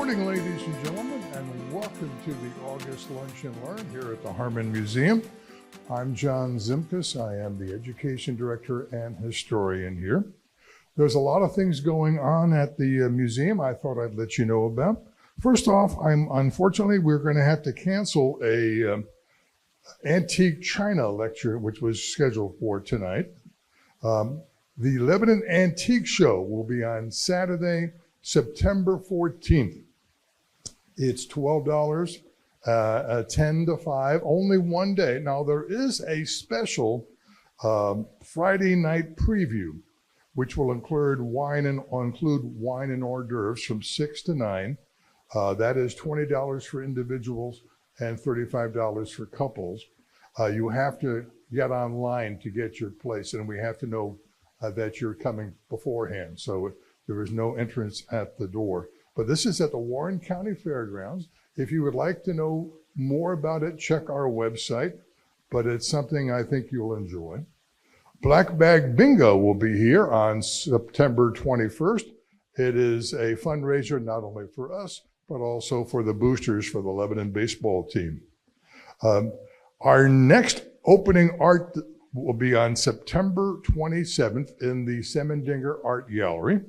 morning, ladies and gentlemen, and welcome to the August Lunch and Learn here at the Harmon Museum. I'm John Zimkus. I am the Education Director and Historian here. There's a lot of things going on at the museum I thought I'd let you know about. First off, unfortunately, we're going to have to cancel a antique China lecture, which was scheduled for tonight. The Lebanon Antique Show will be on Saturday, September 14th. It's $12, 10 to 5, only one day. Now there is a special Friday night preview, which will include wine and hors d'oeuvres from 6 to 9. That is $20 for individuals and $35 for couples. You have to get online to get your place, and we have to know that you're coming beforehand. So there is no entrance at the door. But this is at the Warren County Fairgrounds. If you would like to know more about it, check our website, but it's something I think you'll enjoy. Black Bag Bingo will be here on September 21st. It is a fundraiser not only for us, but also for the boosters for the Lebanon baseball team. Our next opening art will be on September 27th in the Semendinger Art Gallery.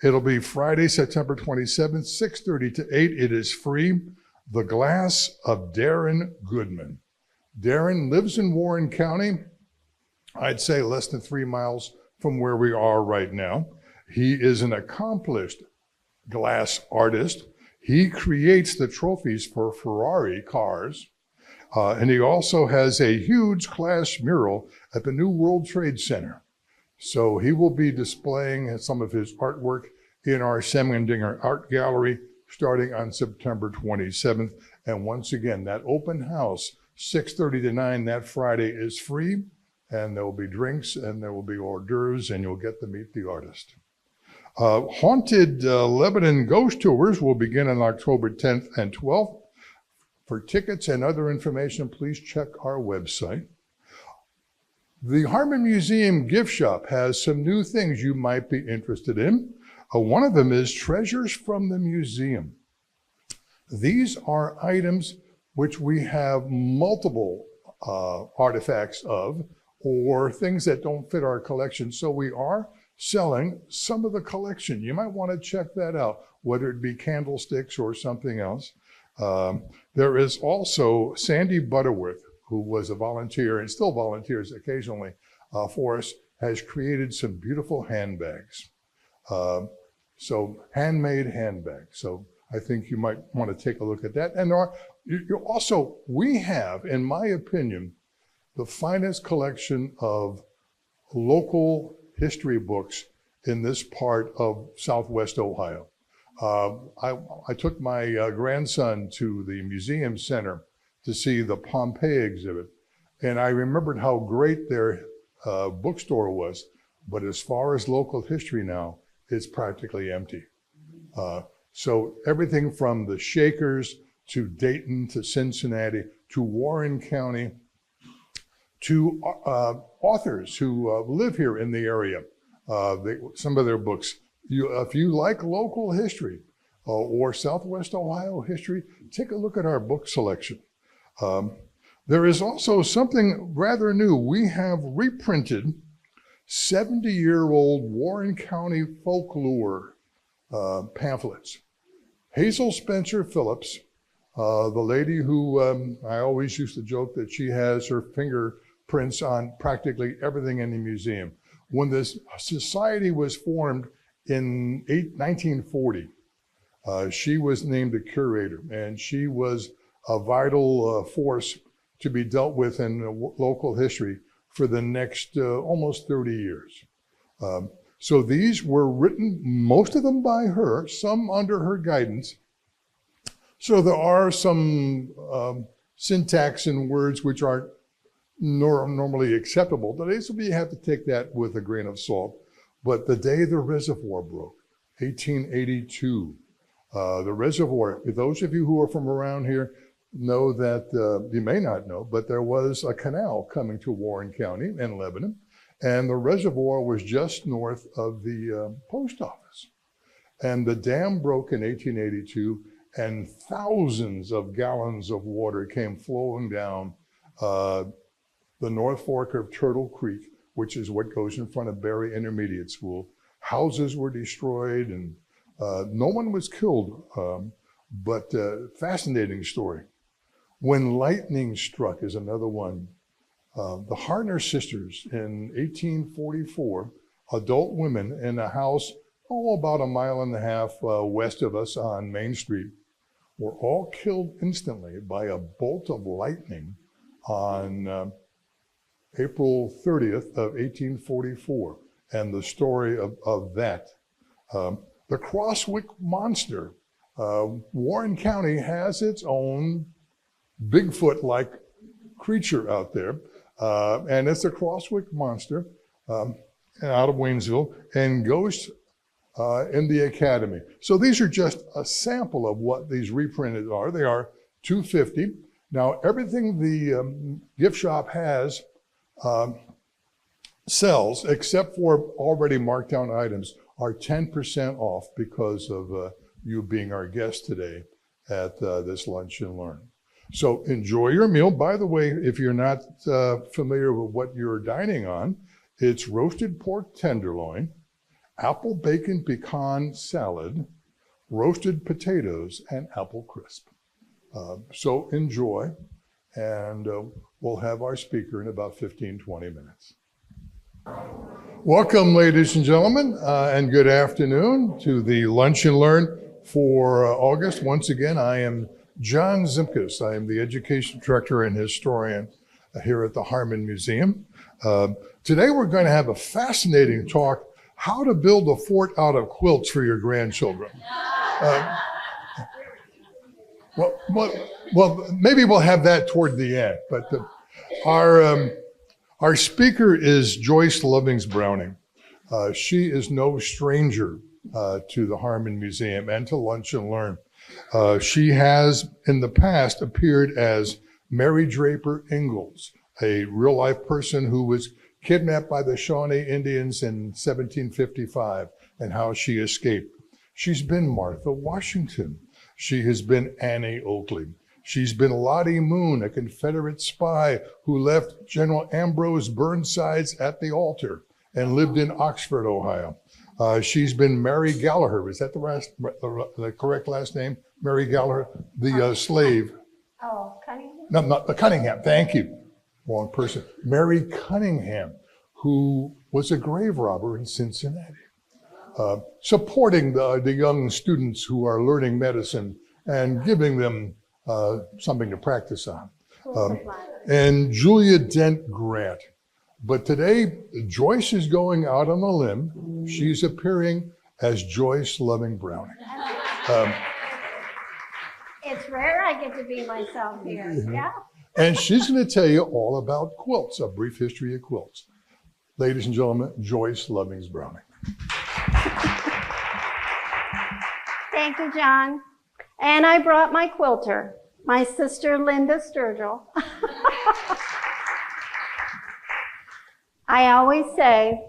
It'll be Friday, September 27th, 6:30 to 8. It is free. The Glass of Darren Goodman. Darren lives in Warren County, I'd say less than 3 miles from where we are right now. He is an accomplished glass artist. He creates the trophies for Ferrari cars. And he also has a huge glass mural at the New World Trade Center. So he will be displaying some of his artwork in our Semendinger Art Gallery starting on September 27th. And once again, that open house, 6:30 to 9 that Friday is free, and there will be drinks and there will be hors d'oeuvres, and you'll get to meet the artist. Haunted Lebanon Ghost Tours will begin on October 10th and 12th. For tickets and other information, please check our website. The Harmon Museum gift shop has some new things you might be interested in. One of them is Treasures from the Museum. These are items which we have multiple artifacts of, or things that don't fit our collection. So we are selling some of the collection. You might want to check that out, whether it be candlesticks or something else. There is also Sandy Butterworth, who was a volunteer and still volunteers occasionally for us, has created some beautiful handbags. So handmade handbags. So I think you might want to take a look at that. And we have, in my opinion, the finest collection of local history books in this part of Southwest Ohio. I took my grandson to the museum center to see the Pompeii exhibit, and I remembered how great their bookstore was, but as far as local history now, it's practically empty. So everything from the Shakers to Dayton to Cincinnati to Warren County to authors who live here in the area, some of their books. If you like local history or Southwest Ohio history, take a look at our book selection. There is also something rather new. We have reprinted 70-year-old Warren County folklore pamphlets. Hazel Spencer Phillips, the lady who I always used to joke that she has her fingerprints on practically everything in the museum. When this society was formed in 1940, she was named a curator, and she was a vital force to be dealt with in local history for the next almost 30 years. So these were written, most of them by her, some under her guidance. So there are some syntax and words which aren't normally acceptable today, so we have to take that with a grain of salt. But the day the reservoir broke, 1882, the reservoir, those of you who are from around here know that, you may not know, but there was a canal coming to Warren County in Lebanon, and the reservoir was just north of the post office. And the dam broke in 1882, and thousands of gallons of water came flowing down the North Fork of Turtle Creek, which is what goes in front of Berry Intermediate School. Houses were destroyed, and no one was killed, but fascinating story. When lightning struck is another one. The Hartner sisters in 1844, adult women in a house about a mile and a half west of us on Main Street, were all killed instantly by a bolt of lightning on April 30th of 1844. And the story of that. The Crosswick Monster. Warren County has its own Bigfoot-like creature out there. And it's the Crosswick Monster out of Waynesville, and Ghosts in the Academy. So these are just a sample of what these reprinted are. They are $2.50. Now, everything the gift shop has sells, except for already marked down items, are 10% off because of you being our guest today at this Lunch and Learn. So enjoy your meal. By the way, if you're not familiar with what you're dining on, it's roasted pork tenderloin, apple bacon pecan salad, roasted potatoes, and apple crisp. So enjoy, and we'll have our speaker in about 15-20 minutes. Welcome, ladies and gentlemen, and good afternoon to the Lunch and Learn for August. Once again, I am John Zimkus. I am the Education Director and Historian here at the Harmon Museum. Today we're going to have a fascinating talk, how to build a fort out of quilts for your grandchildren. Well, maybe we'll have that toward the end, but our speaker is Joyce Lovings Browning. She is no stranger to the Harmon Museum and to Lunch and Learn. She has in the past appeared as Mary Draper Ingalls, a real life person who was kidnapped by the Shawnee Indians in 1755 and how she escaped. She's been Martha Washington. She has been Annie Oakley. She's been Lottie Moon, a Confederate spy who left General Ambrose Burnside's at the altar and lived in Oxford, Ohio. She's been Mary Gallagher. Is that the correct last name? Mary Gallagher, the slave. Oh, Cunningham? No, not Cunningham. Thank you. Wrong person. Mary Cunningham, who was a grave robber in Cincinnati, supporting the young students who are learning medicine and giving them something to practice on. And Julia Dent Grant. But today, Joyce is going out on a limb. She's appearing as Joyce Loving Browning. It's rare I get to be myself here, yeah? And she's going to tell you all about quilts, a brief history of quilts. Ladies and gentlemen, Joyce Lovings Browning. Thank you, John. And I brought my quilter, my sister Linda Sturgill. I always say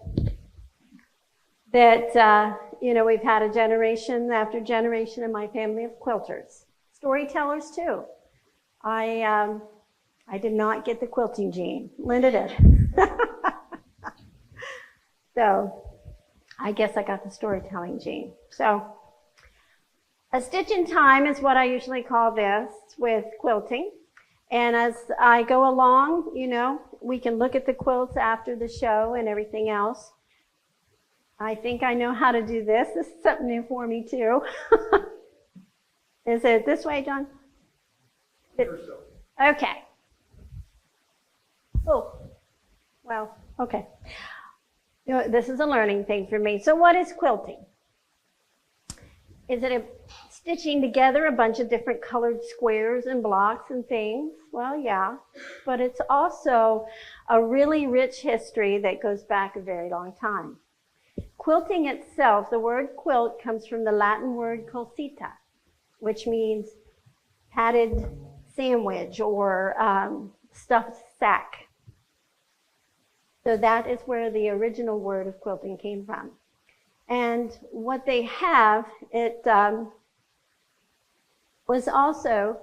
that, we've had a generation after generation in my family of quilters. Storytellers, too. I did not get the quilting gene. Linda did. So I guess I got the storytelling gene. So a stitch in time is what I usually call this with quilting. And as I go along, we can look at the quilts after the show and everything else. I think I know how to do this. This is something new for me, too. Is it this way, John? Okay. Oh, well, okay. This is a learning thing for me. So what is quilting? Is it stitching together a bunch of different colored squares and blocks and things? Well, yeah, but it's also a really rich history that goes back a very long time. Quilting itself, the word quilt comes from the Latin word quilcita, which means padded sandwich or stuffed sack. So that is where the original word of quilting came from. And what they have, it was also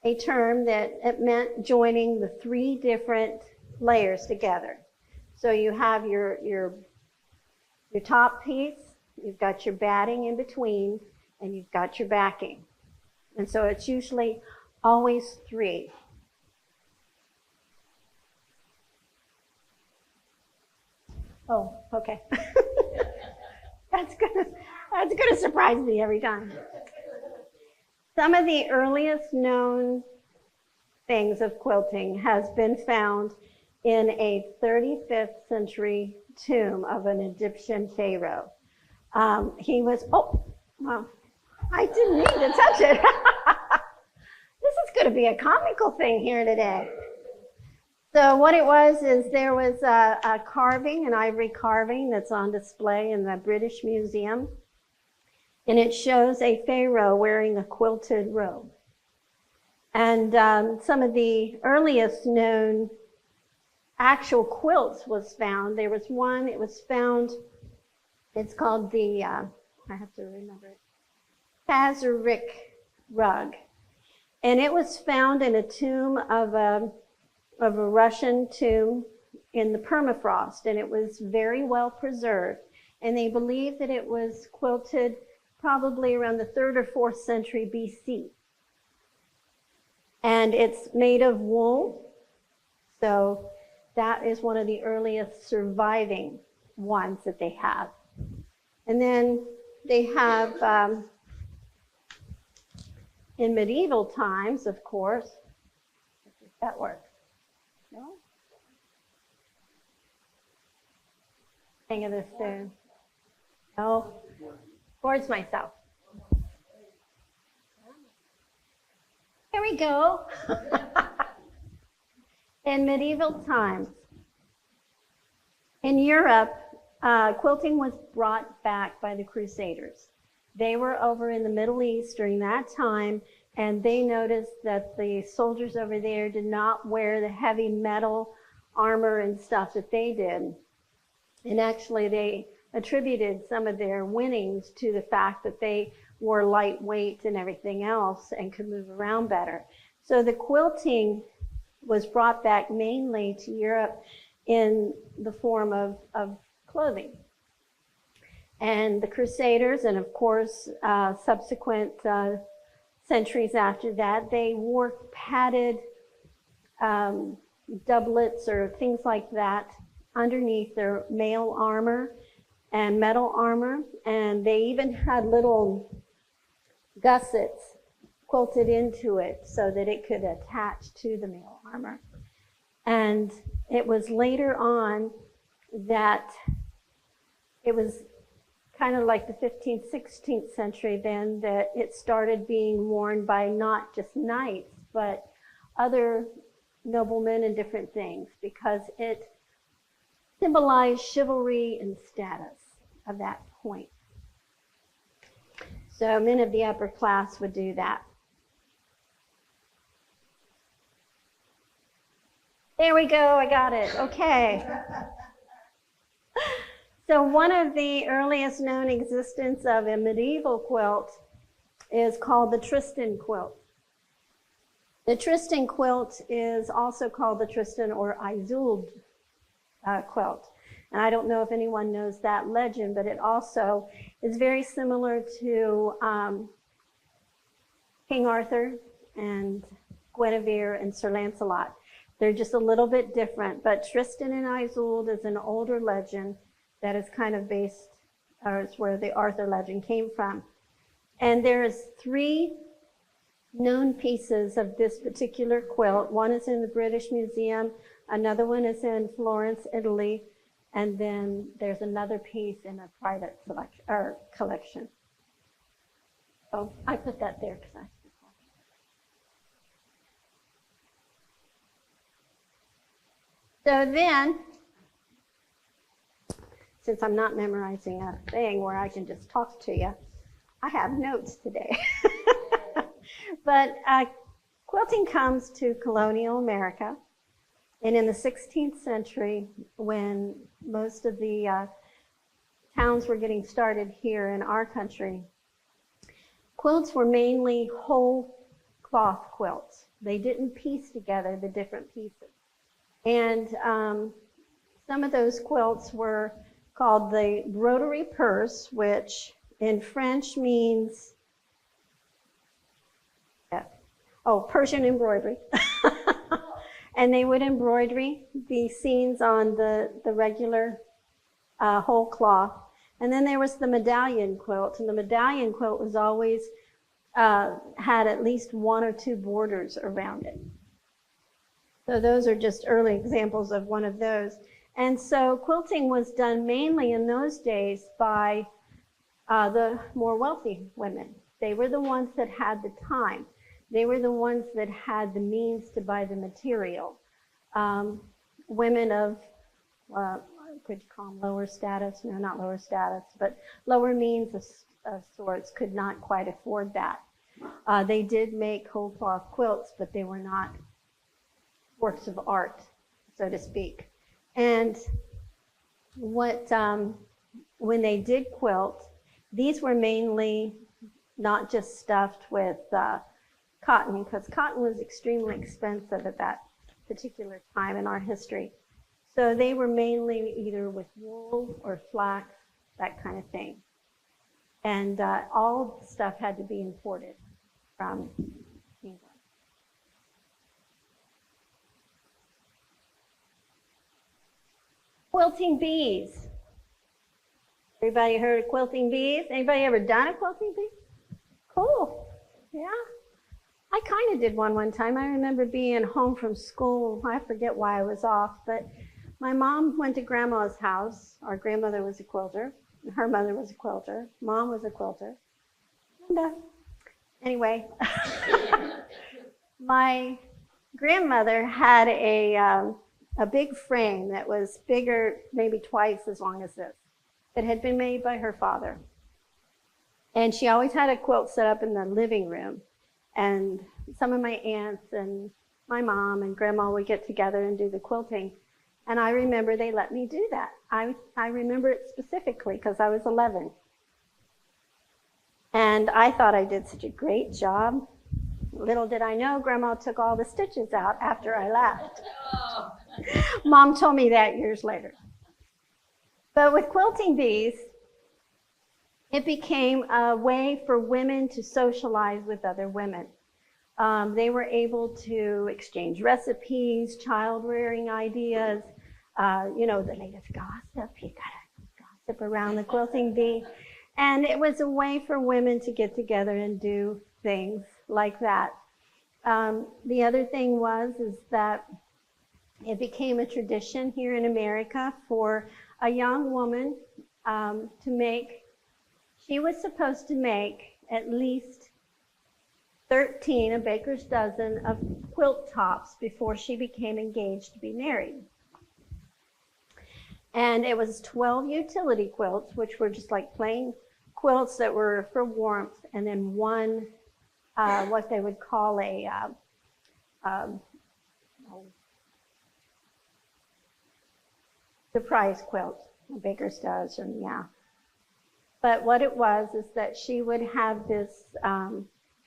a term that it meant joining the 3 different layers together. So you have your top piece, you've got your batting in between, and you've got your backing. And so it's usually always 3. Oh, okay. That's gonna surprise me every time. Some of the earliest known things of quilting has been found in a 35th century tomb of an Egyptian pharaoh. He was, oh, well, I didn't mean to touch it. This is going to be a comical thing here today. So what it was is there was a carving, an ivory carving that's on display in the British Museum. And it shows a pharaoh wearing a quilted robe. And some of the earliest known actual quilts was found. There was one, it was found, it's called the, I have to remember it, Pazyryk rug. And it was found in a tomb of a Russian tomb in the permafrost, and it was very well preserved. And they believe that it was quilted probably around the 3rd or 4th century BC. And it's made of wool, so that is one of the earliest surviving ones that they have. And then they have, in medieval times, of course, if that works. No? Hang of this soon. No. Towards myself. Here we go. In medieval times, in Europe, quilting was brought back by the Crusaders. They were over in the Middle East during that time, and they noticed that the soldiers over there did not wear the heavy metal armor and stuff that they did. And actually, they attributed some of their winnings to the fact that they wore lightweight and everything else and could move around better. So the quilting was brought back mainly to Europe in the form of clothing. And the Crusaders, and of course subsequent centuries after that, they wore padded doublets or things like that underneath their mail armor and metal armor, and they even had little gussets quilted into it so that it could attach to the mail armor. And it was later on that it was kind of like the 15th, 16th century then that it started being worn by not just knights, but other noblemen and different things, because it symbolized chivalry and status of that point. So men of the upper class would do that. There we go, I got it, okay. So one of the earliest known existence of a medieval quilt is called the Tristan quilt. The Tristan quilt is also called the Tristan or Isolde quilt. And I don't know if anyone knows that legend, but it also is very similar to King Arthur and Guinevere and Sir Lancelot. They're just a little bit different, but Tristan and Isolde is an older legend that is kind of based, or it's where the Arthur legend came from. And there's 3 known pieces of this particular quilt. One is in the British Museum, another one is in Florence, Italy, and then there's another piece in a private selection or collection. Oh, I put that there because I. So then, since I'm not memorizing a thing where I can just talk to you, I have notes today. But quilting comes to colonial America, and in the 16th century, when most of the towns were getting started here in our country, quilts were mainly whole cloth quilts. They didn't piece together the different pieces. And some of those quilts were called the rotary purse, which in French means, Persian embroidery. And they would embroidery the scenes on the regular whole cloth. And then there was the medallion quilt, and the medallion quilt was always had at least one or two borders around it. So those are just early examples of one of those. And so quilting was done mainly in those days by the more wealthy women. They were the ones that had the time. They were the ones that had the means to buy the material. Women of, could you call them lower status? No, not lower status, but lower means of sorts could not quite afford that. They did make whole cloth quilts, but they were not works of art, so to speak. And when they did quilt, these were mainly not just stuffed with cotton, because cotton was extremely expensive at that particular time in our history. So they were mainly either with wool or flax, that kind of thing. And all the stuff had to be imported from England. Quilting bees. Everybody heard of quilting bees? Anybody ever done a quilting bee? Cool. Yeah. I kind of did one time. I remember being home from school. I forget why I was off, but my mom went to Grandma's house. Our grandmother was a quilter. Her mother was a quilter. Mom was a quilter. And anyway, my grandmother had a big frame that was bigger, maybe twice as long as this, that had been made by her father. And she always had a quilt set up in the living room. And some of my aunts and my mom and grandma would get together and do the quilting. And I remember they let me do that. I remember it specifically because I was 11. And I thought I did such a great job. Little did I know, Grandma took all the stitches out after I left. Mom told me that years later. But with quilting bees, it became a way for women to socialize with other women. They were able to exchange recipes, child-rearing ideas, the latest gossip. You gotta gossip around the quilting bee. And it was a way for women to get together and do things like that. The other thing is that it became a tradition here in America for a young woman she was supposed to make at least 13, a baker's dozen, of quilt tops before she became engaged to be married. And it was 12 utility quilts, which were just like plain quilts that were for warmth, and then one, what they would call a surprise quilt, a baker's dozen, yeah. But what it was is that she would have this,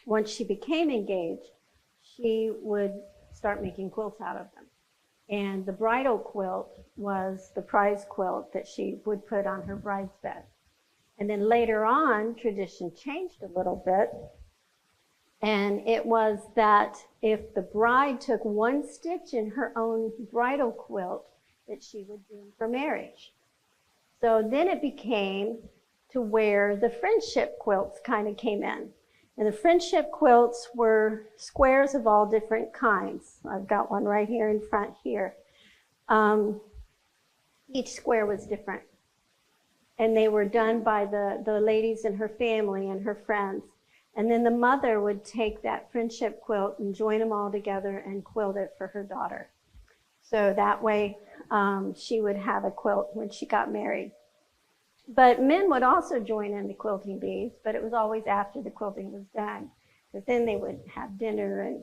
once she became engaged, she would start making quilts out of them. And the bridal quilt was the prize quilt that she would put on her bride's bed. And then later on, tradition changed a little bit. And it was that if the bride took one stitch in her own bridal quilt, that she would do for marriage. So then it became to where the friendship quilts kind of came in. And the friendship quilts were squares of all different kinds. I've got one right here in front here. Each square was different. And they were done by the ladies in her family and her friends. And then the mother would take that friendship quilt and join them all together and quilt it for her daughter. So that way she would have a quilt when she got married. But men would also join in the quilting bees, but it was always after the quilting was done. Because then they would have dinner and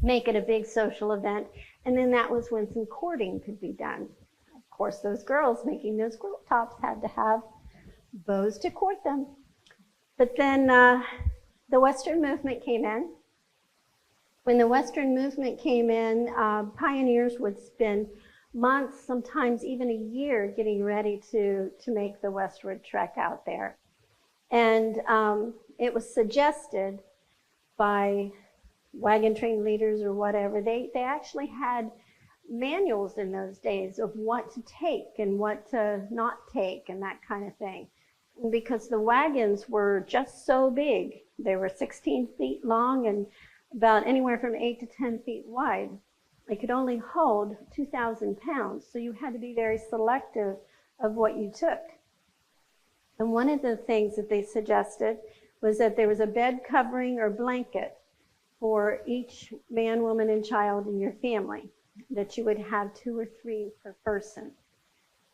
make it a big social event. And then that was when some courting could be done. Of course, those girls making those quilt tops had to have bows to court them. But then the Western movement came in. When the Western movement came in, pioneers would spend months, sometimes even a year, getting ready to make the westward trek out there. And it was suggested by wagon train leaders or whatever. They actually had manuals in those days of what to take and what to not take and that kind of thing. And because the wagons were just so big, they were 16 feet long and about anywhere from 8 to 10 feet wide. They could only hold 2,000 pounds, so you had to be very selective of what you took. And one of the things that they suggested was that there was a bed covering or blanket for each man, woman, and child in your family, that you would have 2 or 3 per person,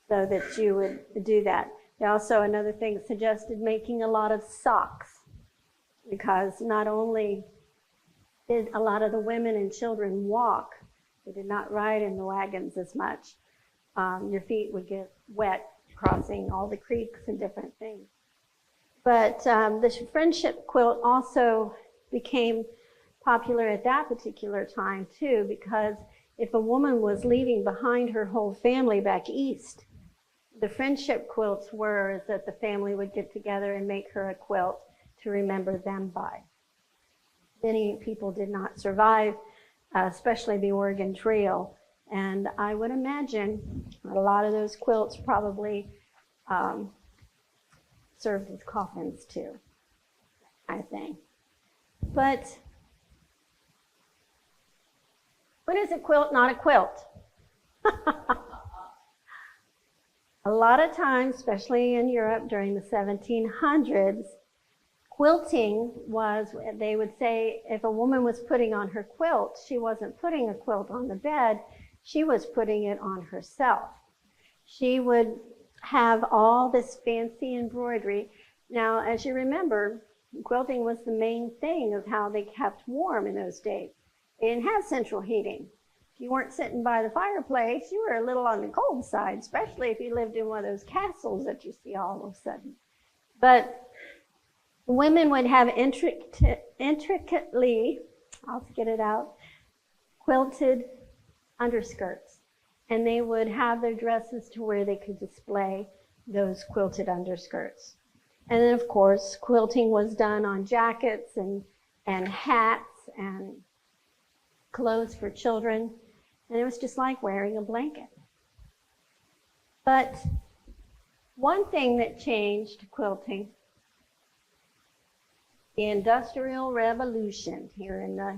so that you would do that. They also, another thing, suggested making a lot of socks, because not only did a lot of the women and children walk, they did not ride in the wagons as much. Your feet would get wet crossing all the creeks and different things. But the friendship quilt also became popular at that particular time too, because if a woman was leaving behind her whole family back east, the friendship quilts were that the family would get together and make her a quilt to remember them by. Many people did not survive, especially the Oregon Trail. And I would imagine a lot of those quilts probably served as coffins too, I think. But when is a quilt not a quilt? A lot of times, especially in Europe during the 1700s, quilting was, they would say, if a woman was putting on her quilt, she wasn't putting a quilt on the bed, she was putting it on herself. She would have all this fancy embroidery. Now, as you remember, quilting was the main thing of how they kept warm in those days. They didn't have central heating. If you weren't sitting by the fireplace, you were a little on the cold side, especially if you lived in one of those castles that you see all of a sudden. But women would have intricately, I'll get it out, quilted underskirts. And they would have their dresses to where they could display those quilted underskirts. And then, of course, quilting was done on jackets and hats and clothes for children. And it was just like wearing a blanket. But one thing that changed quilting, the Industrial Revolution here in the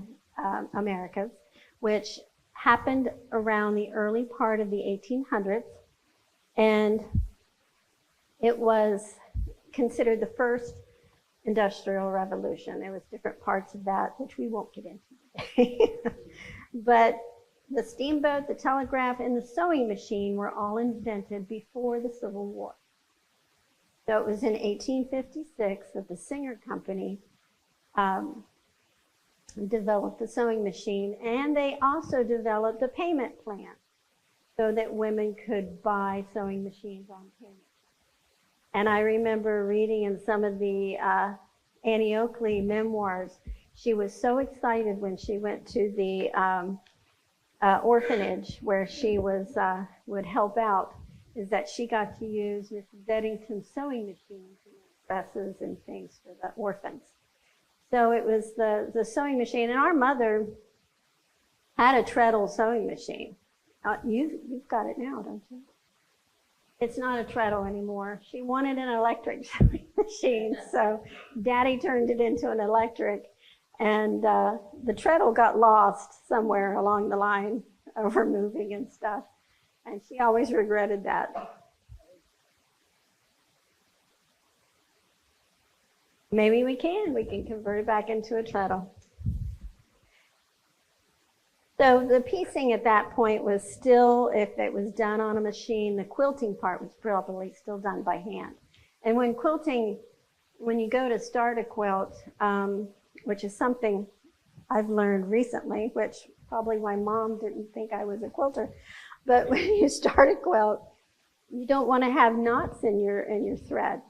Americas, which happened around the early part of the 1800s, and it was considered the first industrial revolution. There was different parts of that, which we won't get into today. But the steamboat, the telegraph, and the sewing machine were all invented before the Civil War. So it was in 1856 that the Singer Company developed the sewing machine, and they also developed a payment plan so that women could buy sewing machines on payment. And I remember reading in some of the Annie Oakley memoirs, she was so excited when she went to the orphanage where she was would help out, is that she got to use Mrs. Beddington's sewing machine to make dresses and things for the orphans. So it was the sewing machine, and our mother had a treadle sewing machine. You've got it now, don't you? It's not a treadle anymore. She wanted an electric sewing machine, so Daddy turned it into an electric, and the treadle got lost somewhere along the line over moving and stuff, and she always regretted that. Maybe we can convert it back into a treadle. So the piecing at that point was still, if it was done on a machine, the quilting part was probably still done by hand. And when quilting, when you go to start a quilt, which is something I've learned recently, which probably my mom didn't think I was a quilter, but when you start a quilt, you don't want to have knots in your thread.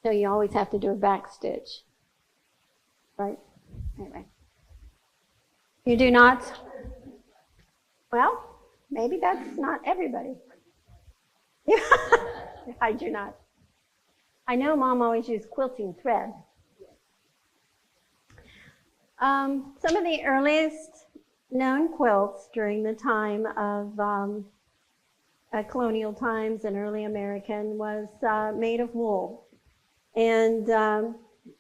So you always have to do a back stitch, right? Anyway. You do not? Well, maybe that's not everybody. I do not. I know Mom always used quilting thread. Some of the earliest known quilts during the time of colonial times and early American was made of wool. And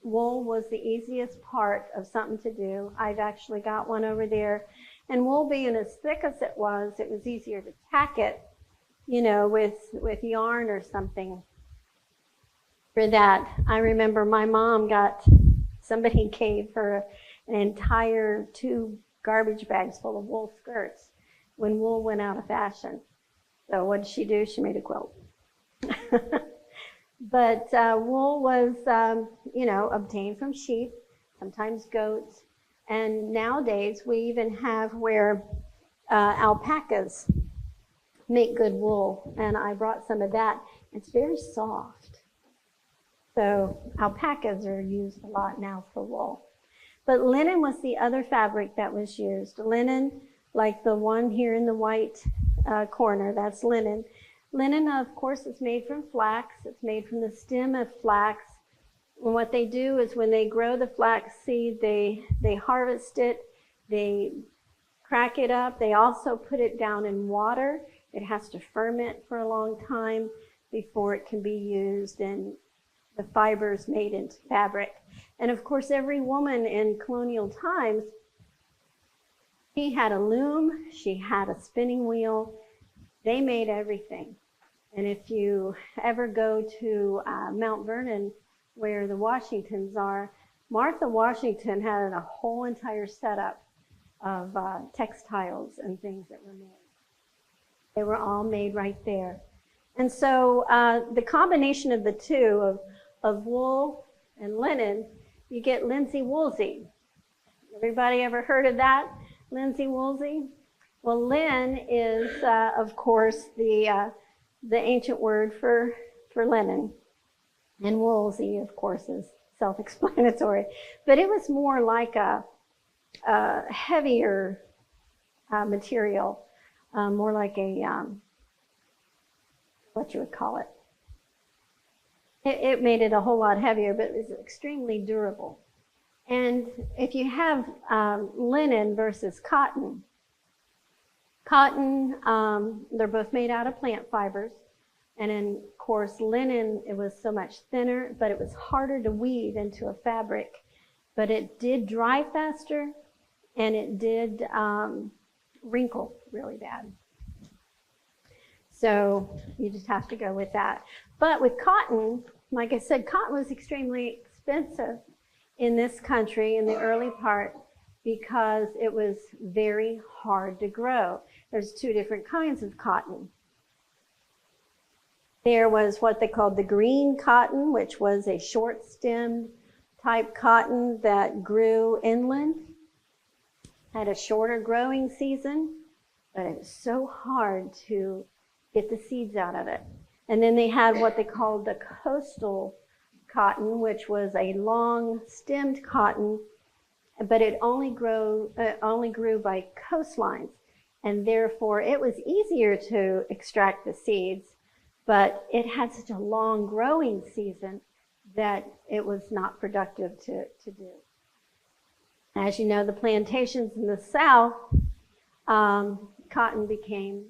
wool was the easiest part of something to do. I've actually got one over there. And wool being as thick as it was easier to tack it, with yarn or something. For that, I remember my mom somebody gave her an entire 2 garbage bags full of wool skirts when wool went out of fashion. So what did she do? She made a quilt. But wool was, obtained from sheep, sometimes goats. And nowadays, we even have where alpacas make good wool. And I brought some of that. It's very soft. So alpacas are used a lot now for wool. But linen was the other fabric that was used. Linen, like the one here in the white corner, that's linen. Linen, of course, is made from flax. It's made from the stem of flax. And what they do is when they grow the flax seed, they harvest it, they crack it up. They also put it down in water. It has to ferment for a long time before it can be used and the fibers made into fabric. And of course, every woman in colonial times, she had a loom, she had a spinning wheel. They made everything. And if you ever go to Mount Vernon, where the Washingtons are, Martha Washington had a whole entire setup of textiles and things that were made. They were all made right there. And so the combination of the two, of wool and linen, you get linsey woolsey. Everybody ever heard of that? Linsey woolsey? Well, lin is, of course, the ancient word for linen. And woolsey, of course, is self-explanatory. But it was more like a heavier material, more like a, what you would call it. It made it a whole lot heavier, but it was extremely durable. And if you have linen versus cotton, they're both made out of plant fibers. And in, of course, linen, it was so much thinner, but it was harder to weave into a fabric. But it did dry faster, and it did wrinkle really bad. So you just have to go with that. But with cotton, like I said, cotton was extremely expensive in this country in the early part because it was very hard to grow. There's 2 different kinds of cotton. There was what they called the green cotton, which was a short-stemmed type cotton that grew inland, had a shorter growing season, but it was so hard to get the seeds out of it. And then they had what they called the coastal cotton, which was a long-stemmed cotton, but it only grew by coastlines, and therefore it was easier to extract the seeds, but it had such a long growing season that it was not productive to do. As you know, the plantations in the South, cotton became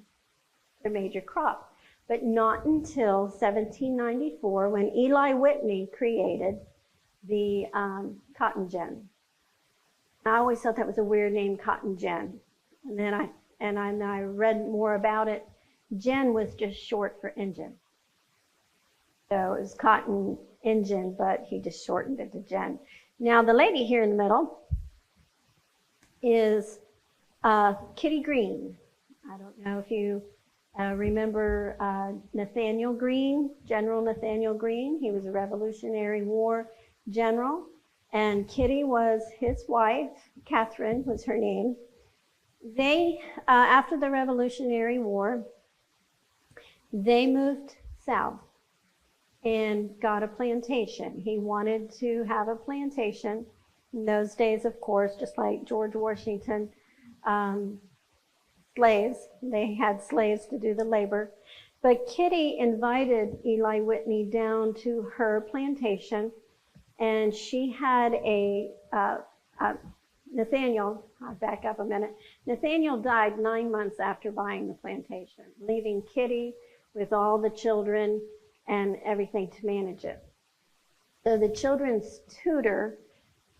their major crop, but not until 1794 when Eli Whitney created the cotton gin. I always thought that was a weird name, cotton gin. And then I read more about it. Gin was just short for engine. So it was cotton engine, but he just shortened it to gin. Now the lady here in the middle is Kitty Green. I don't know if you remember Nathaniel Greene, General Nathaniel Greene. He was a Revolutionary War general, and Kitty was his wife. Catherine was her name. They, after the Revolutionary War, they moved south, and got a plantation. He wanted to have a plantation. In those days, of course, just like George Washington, slaves, they had slaves to do the labor. But Kitty invited Eli Whitney down to her plantation, and she had Nathaniel, I'll back up a minute. Nathaniel died 9 months after buying the plantation, leaving Kitty with all the children and everything to manage it. So the children's tutor,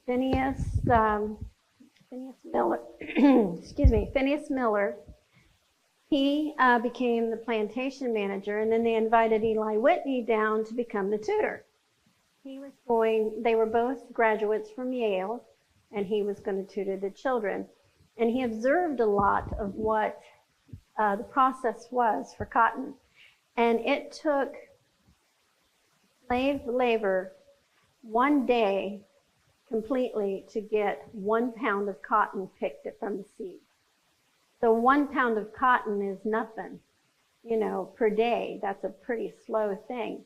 Phineas Miller, Phineas Miller, he became the plantation manager, and then they invited Eli Whitney down to become the tutor. They were both graduates from Yale, and he was going to tutor the children. And he observed a lot of what the process was for cotton. And it took slave labor 1 day completely to get 1 pound of cotton picked from the seed. So 1 pound of cotton is nothing, per day. That's a pretty slow thing.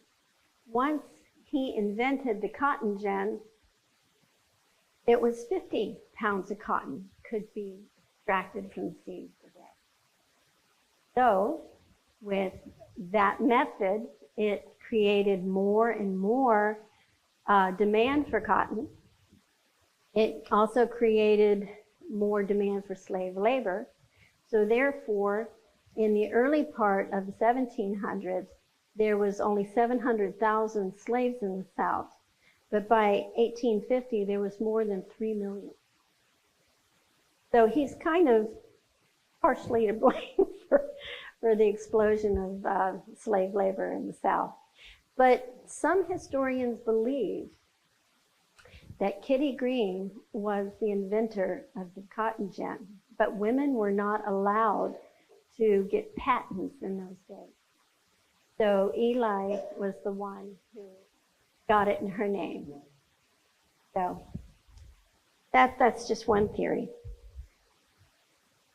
Once he invented the cotton gin, it was 50 pounds of cotton could be extracted from the seed per day. So with that method, it created more and more demand for cotton. It also created more demand for slave labor. So therefore, in the early part of the 1700s, there was only 700,000 slaves in the South. But by 1850, there was more than 3 million. So he's kind of partially to blame for the explosion of slave labor in the South. But some historians believe that Kitty Green was the inventor of the cotton gin, but women were not allowed to get patents in those days. So Eli was the one who got it in her name. So that's just one theory.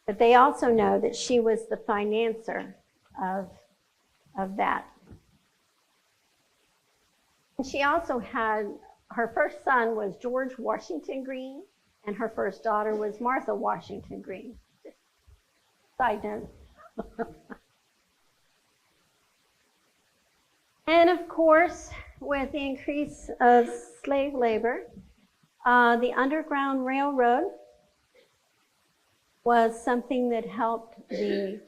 But they also know that she was the financer of that. And she also had, her first son was George Washington Green, and her first daughter was Martha Washington Green. Just side note. And of course, with the increase of slave labor, the Underground Railroad was something that helped the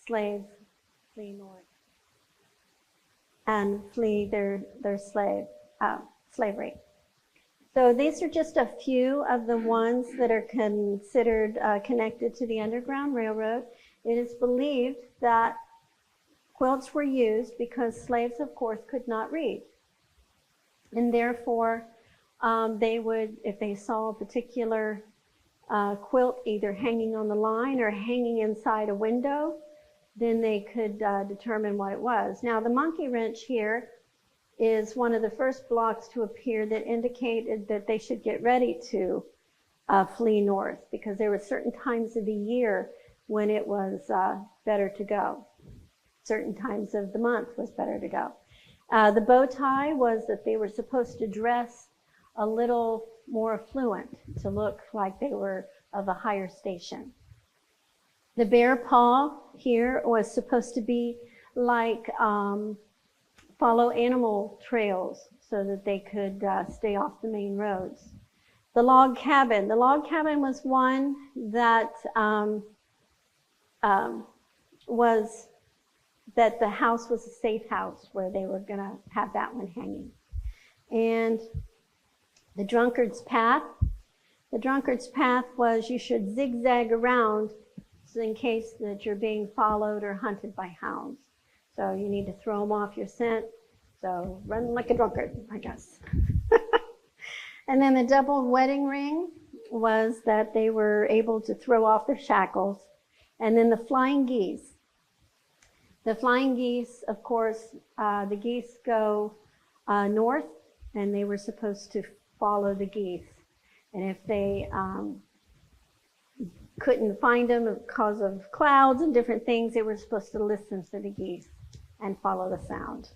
slaves flee north and flee their slavery. So these are just a few of the ones that are considered connected to the Underground Railroad. It is believed that quilts were used because slaves, of course, could not read. And therefore, they would, if they saw a particular quilt either hanging on the line or hanging inside a window, then they could determine what it was. Now, the monkey wrench here is one of the first blocks to appear that indicated that they should get ready to flee north, because there were certain times of the year when it was better to go. Certain times of the month was better to go. The bow tie was that they were supposed to dress a little more affluent, to look like they were of a higher station. The bear paw here was supposed to be like follow animal trails so that they could stay off the main roads. The log cabin. The log cabin was one that that the house was a safe house where they were going to have that one hanging. And the drunkard's path. The drunkard's path was you should zigzag around so in case that you're being followed or hunted by hounds. So you need to throw them off your scent. So run like a drunkard, I guess. And then the double wedding ring was that they were able to throw off their shackles. And then the flying geese. The flying geese, of course, the geese go north, and they were supposed to follow the geese. And if they couldn't find them because of clouds and different things, they were supposed to listen to the geese and follow the sound.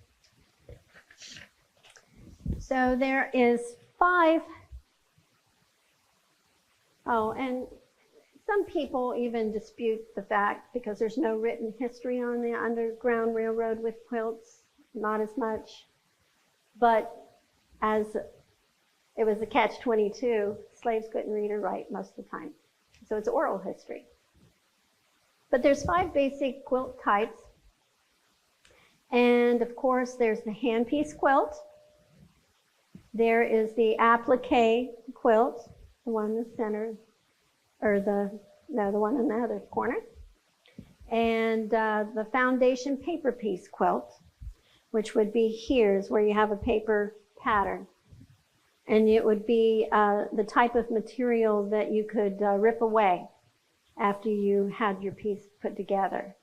So there is 5. Oh, and some people even dispute the fact, because there's no written history on the Underground Railroad with quilts, not as much. But as it was a catch-22, slaves couldn't read or write most of the time. So it's oral history. But there's 5 basic quilt types. And of course, there's the handpiece quilt. There is the applique quilt, the one in the center, or the one in the other corner. And the foundation paper piece quilt, which would be here, is where you have a paper pattern. And it would be the type of material that you could rip away after you had your piece put together.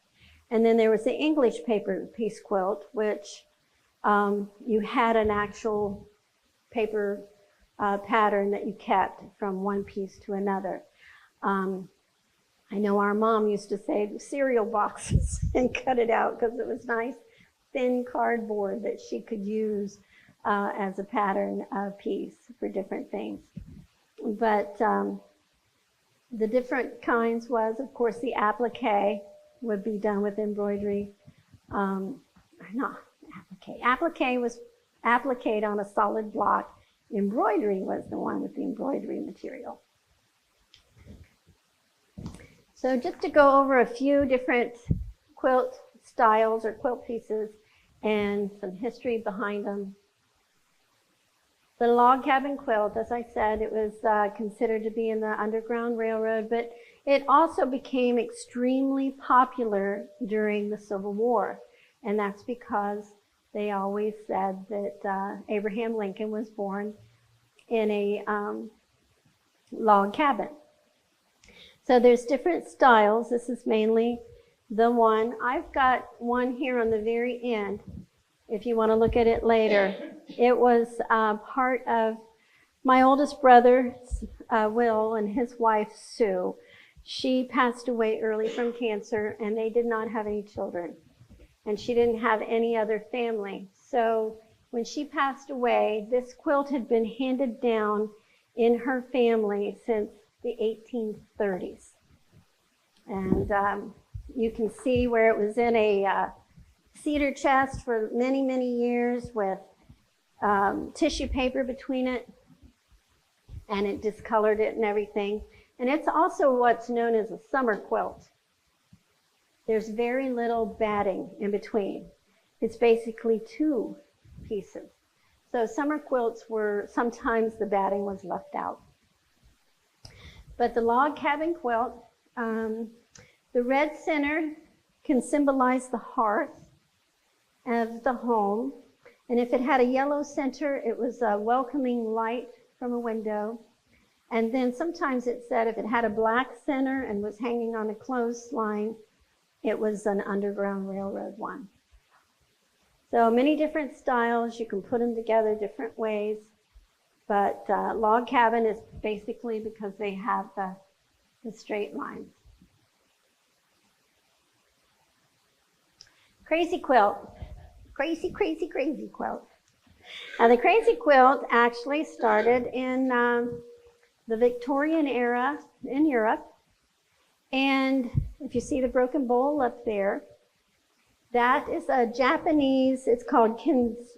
And then there was the English paper piece quilt, which you had an actual paper pattern that you kept from one piece to another. I know our mom used to save cereal boxes and cut it out because it was nice, thin cardboard that she could use as a pattern piece for different things. But the different kinds was, of course, the applique would be done with embroidery. Applique was appliqued on a solid block. Embroidery was the one with the embroidery material. So just to go over a few different quilt styles or quilt pieces and some history behind them. The log cabin quilt, as I said, it was considered to be in the Underground Railroad, but it also became extremely popular during the Civil War. And that's because they always said that Abraham Lincoln was born in a log cabin. So there's different styles. This is mainly the one. I've got one here on the very end, if you want to look at it later. It was part of my oldest brother, Will, and his wife, Sue. She passed away early from cancer, and they did not have any children. And she didn't have any other family. So when she passed away, this quilt had been handed down in her family since the 1830s. And you can see where it was in a cedar chest for many, many years with tissue paper between it, and it discolored it and everything. And it's also what's known as a summer quilt. There's very little batting in between. It's basically 2 pieces. So summer quilts were, sometimes the batting was left out. But the log cabin quilt, the red center can symbolize the hearth of the home. And if it had a yellow center, it was a welcoming light from a window. And then sometimes it said if it had a black center and was hanging on a clothesline, it was an Underground Railroad one. So many different styles. You can put them together different ways. But log cabin is basically because they have the straight lines. Crazy quilt. Crazy, crazy, crazy quilt. Now the crazy quilt actually started in the Victorian era in Europe. And if you see the broken bowl up there, that is a Japanese, it's called kintsugi.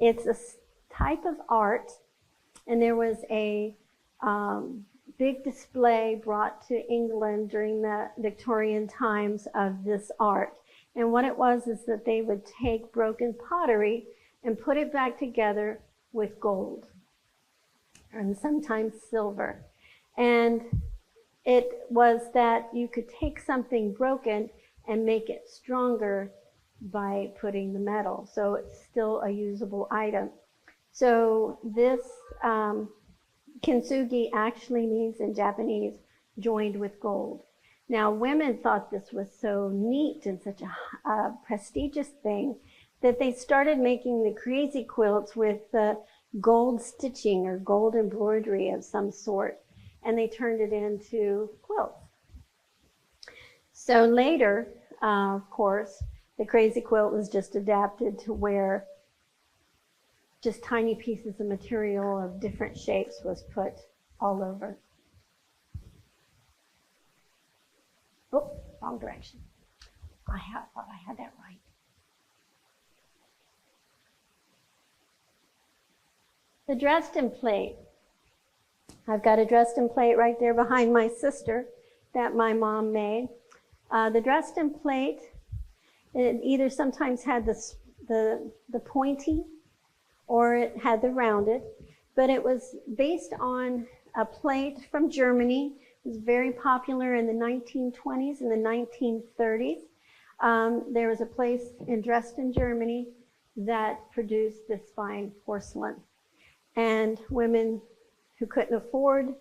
It's a type of art, and there was a big display brought to England during the Victorian times of this art. And what it was is that they would take broken pottery and put it back together with gold, and sometimes silver. And it was that you could take something broken and make it stronger by putting the metal. So it's still a usable item. So this kintsugi actually means in Japanese, joined with gold. Now women thought this was so neat and such a prestigious thing that they started making the crazy quilts with gold stitching or gold embroidery of some sort. And they turned it into quilts. So later, of course, the crazy quilt was just adapted to where just tiny pieces of material of different shapes was put all over. Oh, wrong direction. I thought I had that right. The Dresden plate. I've got a Dresden plate right there behind my sister that my mom made. The Dresden plate, it either sometimes had the pointy or it had the rounded, but it was based on a plate from Germany. It was very popular in the 1920s and the 1930s. There was a place in Dresden, Germany that produced this fine porcelain. And women who couldn't afford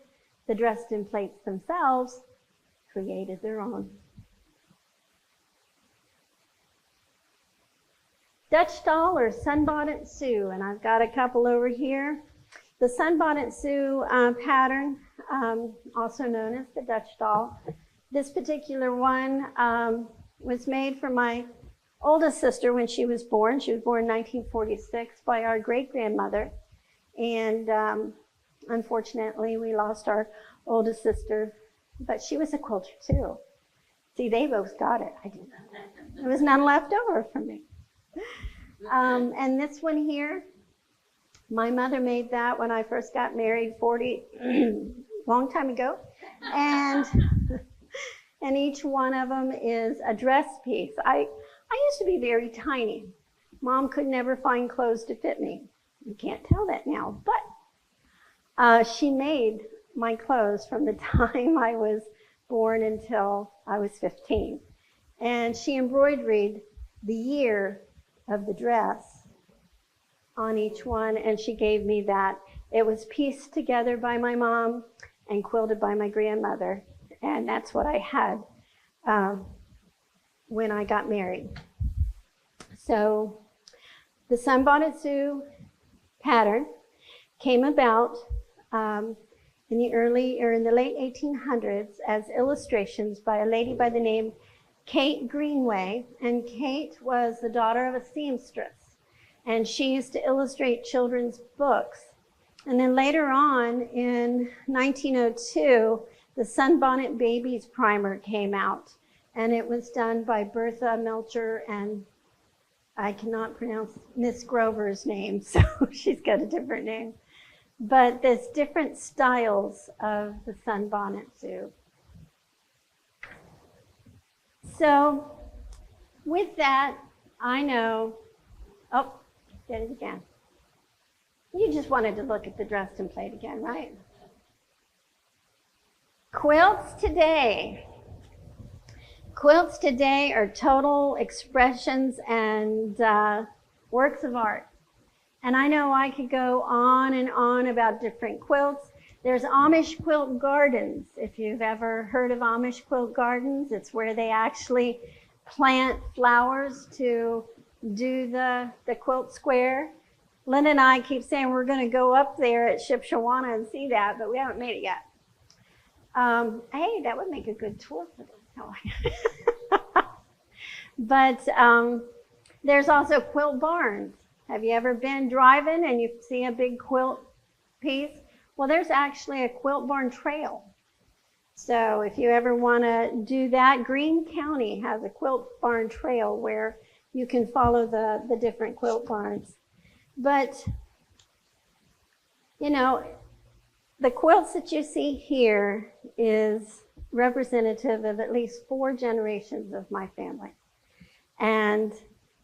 the Dresden plates themselves created their own. Dutch doll or sunbonnet Sue, and I've got a couple over here. The sunbonnet Sue pattern, also known as the Dutch doll. This particular one was made for my oldest sister when she was born. She was born in 1946 by our great-grandmother. And unfortunately, we lost our oldest sister, but she was a quilter too. See, they both got it. I didn't. There was none left over for me. And this one here, my mother made that when I first got married 40, long time ago. And each one of them is a dress piece. I used to be very tiny. Mom could never find clothes to fit me. You can't tell that now, but she made my clothes from the time I was born until I was 15. And she embroidered the year of the dress on each one, and she gave me that. It was pieced together by my mom and quilted by my grandmother, and that's what I had when I got married. So the Sunbonnet Sue pattern came about in the late 1800s as illustrations by a lady by the name Kate Greenway, and Kate was the daughter of a seamstress, and she used to illustrate children's books. And then later on in 1902, the Sunbonnet Babies primer came out, and it was done by Bertha Melcher, and I cannot pronounce Miss Grover's name, so she's got a different name. But there's different styles of the Sunbonnet Sue. So with that, I know, oh, did it again. You just wanted to look at the Dresden plate again, right? Quilts today. Quilts today are total expressions and works of art. And I know I could go on and on about different quilts. There's Amish quilt gardens. If you've ever heard of Amish quilt gardens, it's where they actually plant flowers to do the quilt square. Linda and I keep saying we're going to go up there at Shipshawana and see that, but we haven't made it yet. Hey, that would make a good tour for this. But there's also quilt barns. Have you ever been driving and you see a big quilt piece? Well, there's actually a quilt barn trail. So if you ever want to do that, Greene County has a quilt barn trail where you can follow the different quilt barns. But, you know, the quilts that you see here is representative of at least 4 generations of my family. And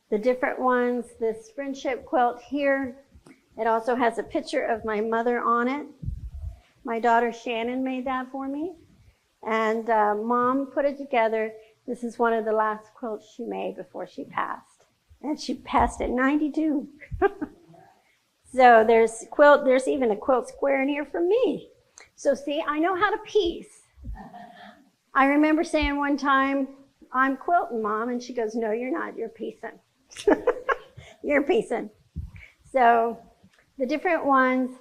the different ones, this friendship quilt here, it also has a picture of my mother on it. My daughter Shannon made that for me. And Mom put it together. This is one of the last quilts she made before she passed. And she passed at 92. So there's even a quilt square in here for me. So see, I know how to piece. I remember saying one time, I'm quilting, Mom, and she goes, no, you're not, you're piecing. You're piecing. So the different ones,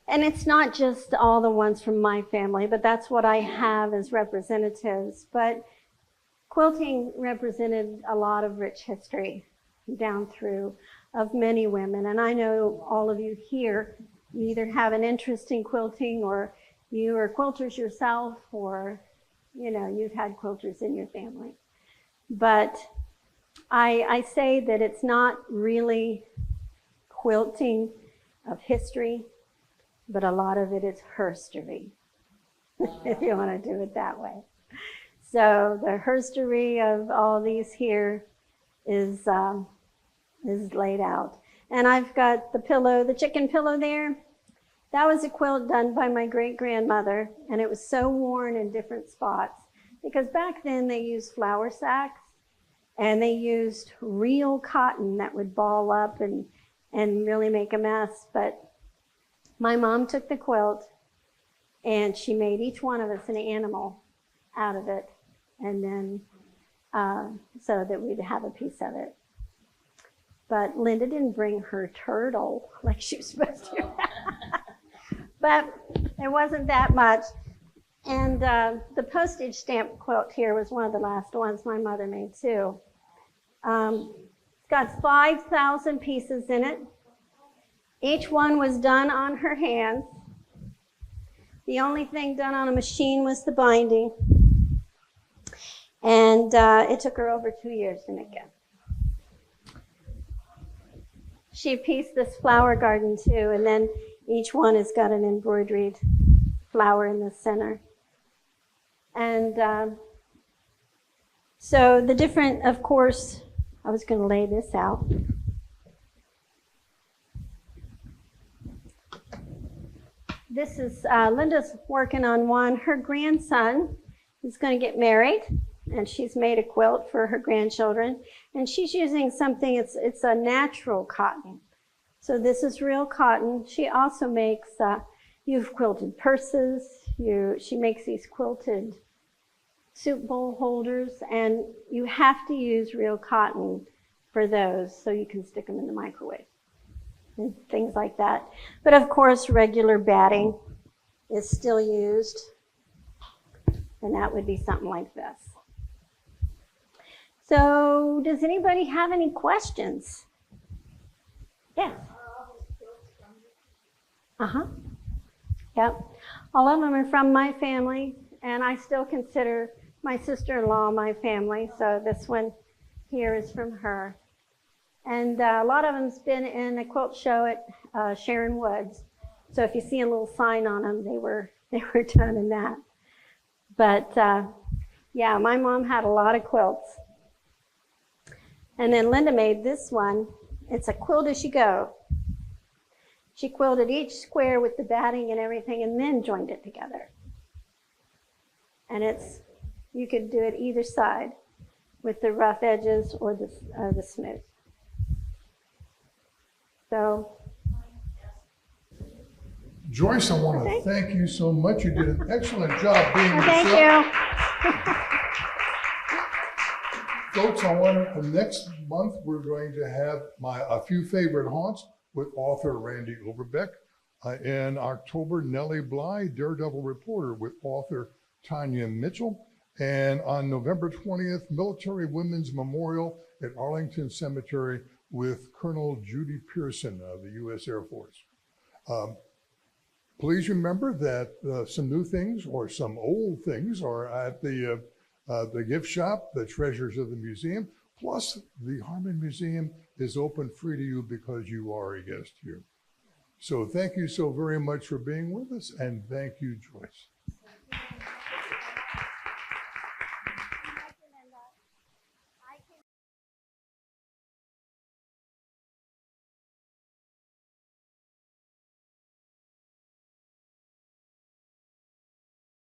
and it's not just all the ones from my family, but that's what I have as representatives. But quilting represented a lot of rich history down through of many women. And I know all of you here, you either have an interest in quilting, or you are quilters yourself, or you've had quilters in your family. But I say that it's not really quilting of history, but a lot of it is herstory, if you want to do it that way. So the herstory of all these here is laid out. And I've got the pillow, the chicken pillow there. That was a quilt done by my great-grandmother, and it was so worn in different spots because back then they used flour sacks, and they used real cotton that would ball up and really make a mess. But my mom took the quilt, and she made each one of us an animal out of it, and then so that we'd have a piece of it. But Linda didn't bring her turtle like she was supposed to. But it wasn't that much. And the postage stamp quilt here was one of the last ones my mother made too. It's got 5,000 pieces in it. Each one was done on her hands. The only thing done on a machine was the binding. And it took her over 2 years to make it. She pieced this flower garden too, and then each one has got an embroidered flower in the center. And so the different, of course, I was going to lay this out. This is, Linda's working on one. Her grandson is going to get married, and she's made a quilt for her grandchildren. And she's using something, it's a natural cotton. So this is real cotton. She also makes, you've quilted purses. She makes these quilted soup bowl holders, and you have to use real cotton for those so you can stick them in the microwave and things like that. But of course, regular batting is still used, and that would be something like this. So does anybody have any questions? Yes. Yep. All of them are from my family, and I still consider my sister-in-law my family, so this one here is from her. And a lot of them's been in a quilt show at Sharon Woods. So if you see a little sign on them, they were done in that. But yeah, my mom had a lot of quilts. And then Linda made this one. It's a quilt as you go. She quilted each square with the batting and everything, and then joined it together. And you could do it either side with the rough edges or the smooth. So, Joyce, I want to thank you so much. You did an excellent job being yourself. Thank you. Folks, next month we're going to have a few favorite haunts with author Randy Overbeck. In October, Nellie Bly, Daredevil Reporter with author Tanya Mitchell. And on November 20th, Military Women's Memorial at Arlington Cemetery with Colonel Judy Pearson of the U.S. Air Force. Please remember that some new things or some old things are at the gift shop, the Treasures of the Museum, plus the Harmon Museum is open free to you because you are a guest here. So thank you so very much for being with us, and thank you, Joyce.